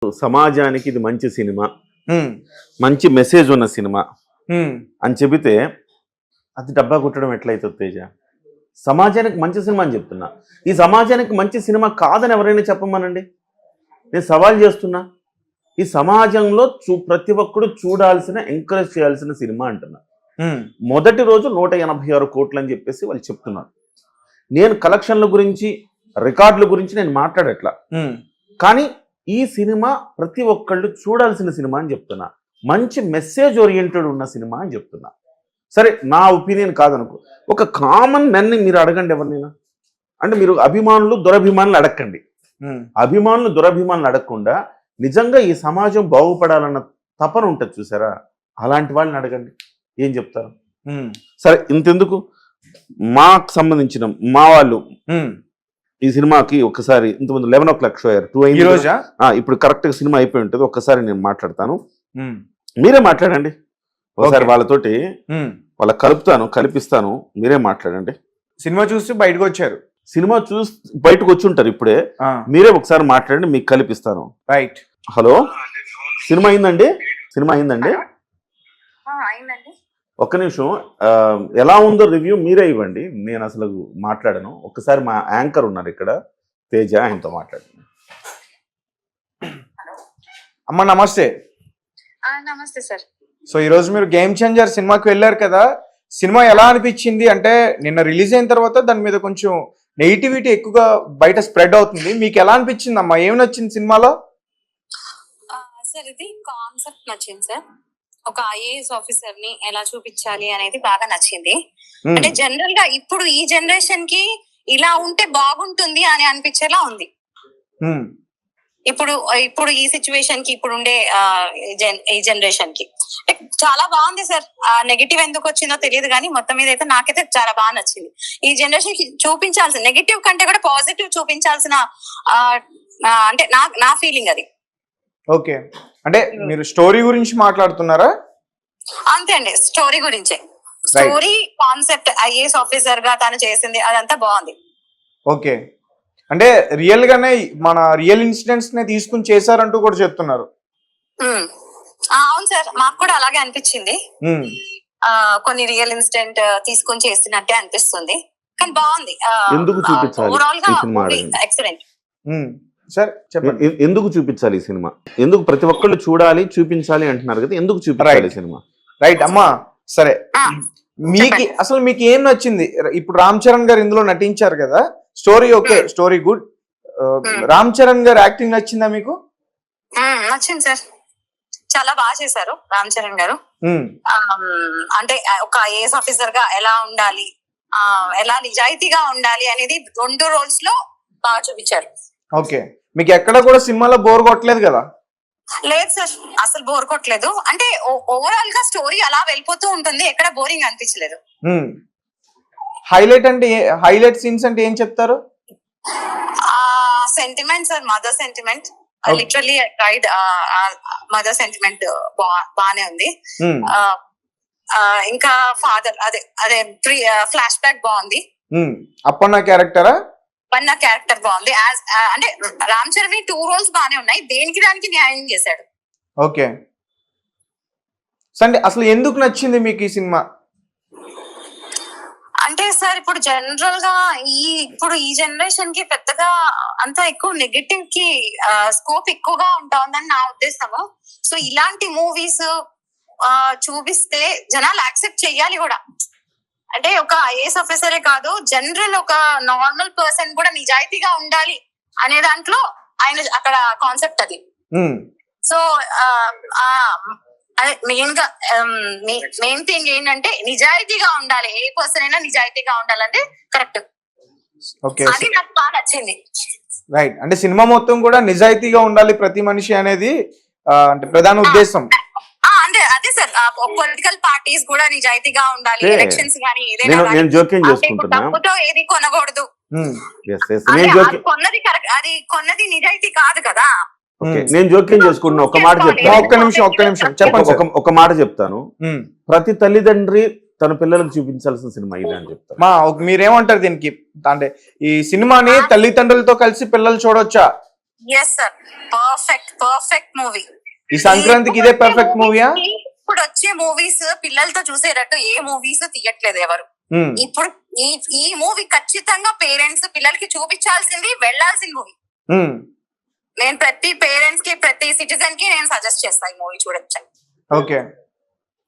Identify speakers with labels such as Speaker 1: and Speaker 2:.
Speaker 1: సమాజానికి ఇది మంచి సినిమా,
Speaker 2: హ్మ్.
Speaker 1: మంచి మెసేజ్ ఉన్న సినిమా
Speaker 2: హ్మ్.
Speaker 1: అని చెబితే అది డబ్బా కొట్టడం ఎట్లయితుంది తేజ? సమాజానికి మంచి సినిమా అని చెప్తున్నా. ఈ సమాజానికి మంచి సినిమా కాదని ఎవరైనా చెప్పమనండి. నేను సవాల్ చేస్తున్నా. ఈ సమాజంలో ప్రతి ఒక్కడు చూడాల్సిన, ఎంకరేజ్ చేయాల్సిన సినిమా అంటున్నా. మొదటి రోజు 186 కోట్లు అని చెప్పేసి వాళ్ళు చెప్తున్నారు. నేను కలెక్షన్ల గురించి, రికార్డుల గురించి నేను మాట్లాడట్లా. కానీ ఈ సినిమా ప్రతి ఒక్కళ్ళు చూడాల్సిన సినిమా అని చెప్తున్నా. మంచి మెసేజ్ ఓరియంటెడ్ ఉన్న సినిమా అని చెప్తున్నా. సరే, నా ఒపీనియన్ కాదనుకో. ఒక కామన్ మెన్ని మీరు అడగండి ఎవరినైనా. అంటే మీరు అభిమానులు దురభిమానులు అడగండి. అభిమానులు దురభిమానులు అడగకుండా నిజంగా ఈ సమాజం బాగుపడాలన్న తపన ఉంటుంది చూసారా, అలాంటి వాళ్ళని అడగండి, ఏం చెప్తారు? సరే, ఇంతెందుకు, మాకు సంబంధించిన మా వాళ్ళు ఈ సినిమాకి ఒకసారి ఇంతకుముందు 11 o'clock షో అయ్యారు. 2 అయింది. ఇప్పుడు కరెక్ట్గా సినిమా అయిపోయి ఉంటుంది. ఒక్కసారి నేను మాట్లాడతాను, మీరే మాట్లాడండి. ఒకసారి వాళ్ళతోటి వాళ్ళ కలిపిస్తాను, మీరే మాట్లాడండి.
Speaker 2: సినిమా చూసి బయటకు వచ్చారు.
Speaker 1: సినిమా చూసి బయటకు వచ్చి ఉంటారు. ఇప్పుడే మీరే ఒకసారి మాట్లాడండి, మీకు కలిపిస్తాను.
Speaker 2: రైట్.
Speaker 1: హలో, సినిమా అయిందండి? సినిమా అయిందండి? ఒక్క నిమిషం, ఎలా ఉందో రివ్యూ మీరే ఇవ్వండి, నేను అసలు మాట్లాడను. ఒక్కసారి మా యాంకర్ ఉన్నారు ఇక్కడ, తేజ, ఆయనతో మాట్లాడండి.
Speaker 2: అమ్మ నమస్తే.
Speaker 3: నమస్తే సార్.
Speaker 2: సో ఈరోజు మీరు గేమ్ చేంజర్ సినిమాకి వెళ్ళారు కదా, సినిమా ఎలా అనిపించింది? అంటే నిన్న రిలీజ్ అయిన తర్వాత దాని మీద కొంచెం నెగిటివిటీ ఎక్కువగా బయట స్ప్రెడ్ అవుతుంది. మీకు ఎలా అనిపించింది అమ్మా? ఏమి నచ్చింది సినిమాలో?
Speaker 3: సార్, ఇది కాన్సెప్ట్ నచ్చింది సార్. ఒక ఐఏఎస్ ఆఫీసర్ ని ఎలా చూపించాలి అనేది బాగా నచ్చింది. అంటే జనరల్ గా ఇప్పుడు ఈ జనరేషన్ కి ఇలా ఉంటే బాగుంటుంది అని అనిపించేలా ఉంది. ఇప్పుడు ఈ సిచ్యువేషన్ కి, ఇప్పుడు ఉండే ఈ జనరేషన్ కి చాలా బాగుంది సార్. నెగిటివ్ ఎందుకు వచ్చిందో తెలియదు కానీ మొత్తం మీద అయితే నాకైతే చాలా బాగా నచ్చింది. ఈ జనరేషన్ కి చూపించాల్సిన నెగిటివ్ కంటే కూడా పాజిటివ్ చూపించాల్సిన అంటే నా ఫీలింగ్ అది.
Speaker 2: ఓకే, అంటే మీరు స్టోరీ గురించి మాట్లాడుతున్నారా?
Speaker 3: అంతే అండి, స్టోరీ గురించే. స్టోరీ కాన్సెప్ట్, ఐఏఎస్ ఆఫీసర్ గా తను చేసింది అదంతా బాగుంది.
Speaker 2: ఓకే, అంటే రియల్ గానే మన రియల్ ఇన్సిడెంట్స్ నే తీసుకుని చేశారంటూ కూడా చెప్తున్నారు.
Speaker 3: అవును సార్, మాకు కూడా అలాగే అనిపించింది. కొన్ని రియల్ ఇన్సిడెంట్ తీసుకొని చేస్తున్నట్టే అనిపిస్తుంది, కానీ బాగుంది. ఓవరాల్ గా ఎక్సలెంట్.
Speaker 2: సార్ చెప్పండి,
Speaker 1: ఎందుకు చూపించాలి ఈ సినిమా? ఎందుకు ప్రతి ఒక్కళ్ళు చూడాలి, చూపించాలి అంటున్నారు కదా, ఎందుకు చూపించాలి సినిమా?
Speaker 2: రైట్ అమ్మా. సరే, అసలు మీకు ఏం నచ్చింది? ఇప్పుడు రామ్ చరణ్ గారు ఇందులో నటించారు కదా, story okay, story good. Ram Charan గారు యాక్టింగ్ నచ్చిందా మీకు?
Speaker 3: నచ్చింది సార్, చాలా బాగా చేశారు రామ్ చరణ్ గారు. అంటే ఒక ఐఏఎస్ ఆఫీసర్ గా ఎలా ఉండాలి, ఎలా నిజాయితీగా ఉండాలి అనేది 2 రోల్స్ లో బాగా చూపించారు.
Speaker 2: ఓకే, మీకు ఎక్కడ కూడా సినిమాలో బోర్ కొట్టలేదు కదా?
Speaker 3: లేదు సార్, అసలు బోర్ కొట్టలేదు. అంటే ఓవరాల్ గా స్టోరీ అలా వెళ్ళిపోతూ ఉంటుంది, ఎక్కడ బోరింగ్ అనిపించలేదు.
Speaker 2: హైలైట్ సీన్స్ అంటే ఏం చెప్తారు?
Speaker 3: Sentiment sir, mother sentiment. Literally tried. Mother sentiment బానే ఉంది. ఇంకా ఫాదర్ అదే ఫ్లాష్ బ్యాక్ బాగుంది.
Speaker 2: అప్పన్న క్యారెక్టరా?
Speaker 3: అప్పన్న క్యారెక్టర్ బాగుంది. అంటే రామ్ చరణ్ 2 రోల్స్ బానే ఉన్నాయి, దానికి న్యాయం చేశాడు.
Speaker 2: ఓకే, సండే అసలు ఎందుకు నచ్చింది మీకు ఈ సినిమా?
Speaker 3: అంటే సార్, ఇప్పుడు జనరల్ గా ఇప్పుడు ఈ జనరేషన్ కి పెద్దగా అంత ఎక్కువ నెగటివ్ కి స్కోప్ ఎక్కువగా ఉంటుందని నా ఉద్దేశము. సో ఇలాంటి మూవీస్ చూపిస్తే జనాలు యాక్సెప్ట్ చెయ్యాలి కూడా. అంటే ఒక ఐఏఎస్ ఆఫీసరే కాదు, జనరల్ ఒక నార్మల్ పర్సన్ కూడా నిజాయితీగా ఉండాలి అనే దాంట్లో ఆయన అక్కడ కాన్సెప్ట్ అది. సో అదే మెయిన్ థింగ్ ఏంటంటే నిజాయితీగా ఉండాలి, ఏ పర్సన్ అయినా నిజాయితీగా ఉండాలంటే కరెక్ట్. అది నాకు బాగా నచ్చింది.
Speaker 2: రైట్, అంటే సినిమా మొత్తం కూడా నిజాయితీగా ఉండాలి ప్రతి మనిషి అనేది అంటే ప్రధాన ఉద్దేశం.
Speaker 3: అంటే అదే సార్, పొలిటికల్ పార్టీస్ కూడా నిజాయితీగా ఉండాలి, ఎలక్షన్స్ కానీ ఏదైనా డబ్బుతో ఏది కొనకూడదు. అది కొన్నది నిజాయితీ కాదు కదా.
Speaker 1: నేను జోక్యం చేసుకుంటున్నా, ఒక మాట చెప్తాను.
Speaker 2: ఒక్క నిమిషం చెప్పండి.
Speaker 1: ఒక మాట చెప్తాను. ప్రతి తల్లిదండ్రి తన పిల్లలకు చూపించాల్సిన సినిమా ఇది అని చెప్తాను.
Speaker 2: మీరేమంటారు దీనికి? అంటే ఈ సినిమాని తల్లిదండ్రులతో కలిసి పిల్లలు చూడొచ్చా?
Speaker 3: Yes sir, perfect movie.
Speaker 2: ఈ సంక్రాంతికి ఇదే పర్ఫెక్ట్ మూవీయా?
Speaker 3: ఇప్పుడు వచ్చే మూవీస్ పిల్లలతో చూసేటట్టు ఏ మూవీస్ తీయట్లేదు ఎవరు. ఇప్పుడు ఈ మూవీ ఖచ్చితంగా పేరెంట్స్ పిల్లలకి చూపించాల్సింది, వెళ్ళాల్సిన మూవీ. నేను ప్రతి పేరెంట్స్ కి ప్రతి సిటిజన్ కి నేను సజెస్ట్ చేస్తాను ఈ మూవీ చూడొచ్చు.
Speaker 2: ఓకే.